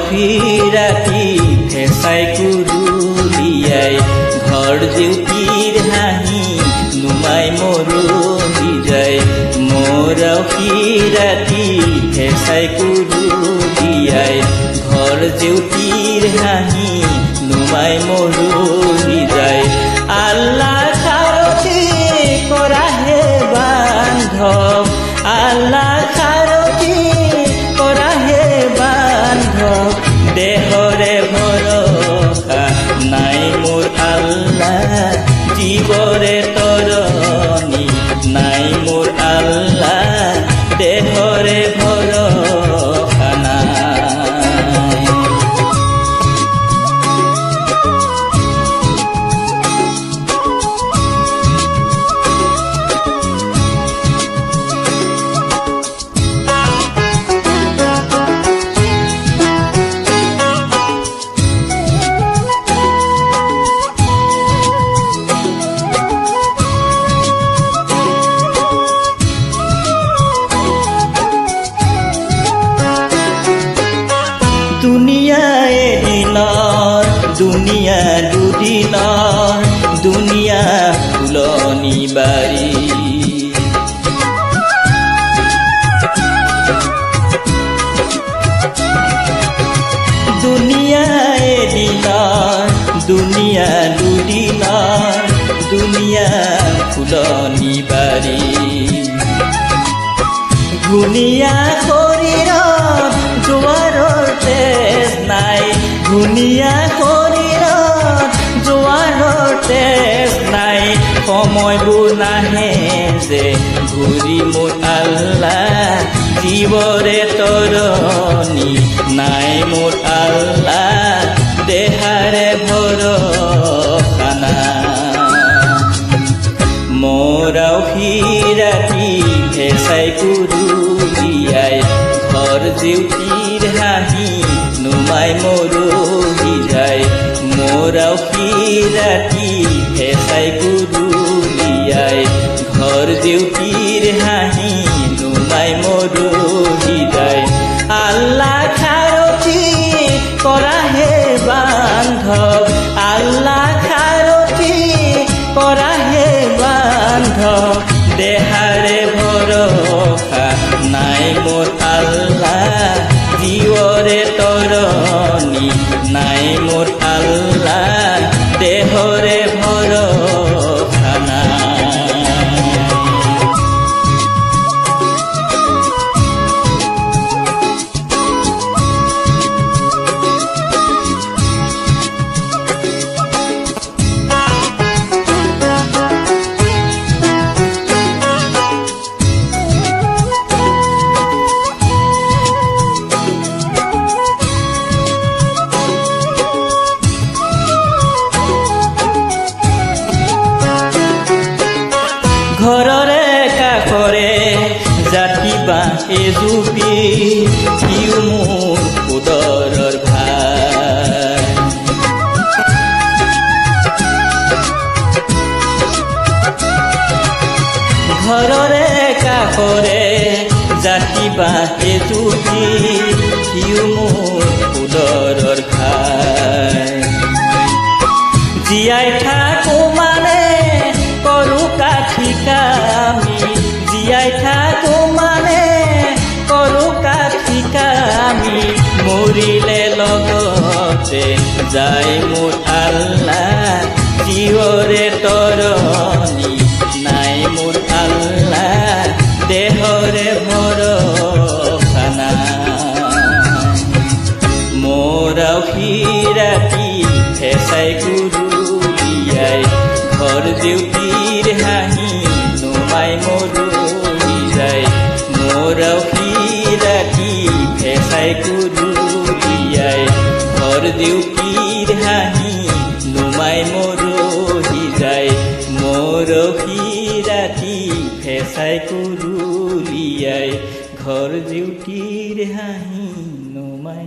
ৰাতি ফেঁচাই কুৰুলিয়াই ঘৰ জেউতিৰ হাঁহি নুমাই মৰহি যায়। মোৰ ৰাতি ফেঁচাই কুৰুলিয়াই ঘৰ জেউতিৰ হাঁহি নুমাই মৰহি যায়। আল্লাহ খাৰতি কৰাহে বান্ধৱ, আল্লাহ খাৰতি কৰাহে বান্ধৱ, দেহৰে ভৰসা নাই মোৰ আল্লাহ, জীৱৰে তৰণি নাই মোৰ আল্লাহ, দেহৰে ভৰসা নাই। দুনিয়া এদিনৰ, দুনিয়া দুদিনৰ, দুনিয়া ফুলনি বাৰী। দুনিয়া এদিনৰ, দুনিয়া দুদিনৰ, দুনিয়া ফুলনি বাৰী। ধুনীয়া শৰীৰত জোৱাৰৰ তেজ নাই, ধুনীয়া শৰীৰত জোৱাৰৰ তেজ নাই, সময়বোৰ নাহে যে ঘূৰি মোৰ আল্লাহ, জীৱৰে তৰণি নাই মোৰ আল্লাহ, দেহাৰে ভৰসা নাই। মোৰ ৰাতি ফেঁচাই কুৰুলিয়াই ঘৰ জেউতিৰ হাঁহি নুমাই মৰহি যায়। মোৰ ৰাতি ফেঁচাই কুৰুলিয়াই ঘৰ জেউতিৰ হাঁহি নুমাই মৰহি যায়। আল্লাহ খাৰতি কৰাহে বান্ধৱ, আল্লাহ খাৰতি কৰাহে বান্ধৱ, দেহাৰে ভৰসা নাই মোৰ আল্লাহ, জীৱৰে তৰণি নাই মোৰ আল্লাহ, দেহৰে ভৰসা নাই। ঘৰৰে কাষৰে জাতি বাঁহ এজুপি, সিও মোৰ উদৰৰ ভাই। ঘৰৰে কাষৰে জাতি বাঁহ এজুপি, সিও মোৰ উদৰৰ ভাই। জীয়াই থাকো মানে কৰো কাঠি কামি, জীয়াই থাকো মানে কৰো কাঠি কামি, মৰিলে লগতে যায় মোৰ আল্লাহ, জীৱৰে তৰণি নাই মোৰ আল্লাহ, দেহৰে ভৰসা নাই। মোৰ ৰাতি ফেঁচাই কুৰুলিয়াই ঘৰ জেউতিৰ হাঁহি নুমাই মৰহি যায়। মোৰ ৰাতি ফেঁচাই কুৰুলিয়াই ঘৰ জেউতিৰ হাঁহি নুমাই মৰহি যায়। মোৰ ৰাতি ফেঁচাই কুৰুলিয়াই ঘৰ জেউতিৰ হাঁহি নুমাই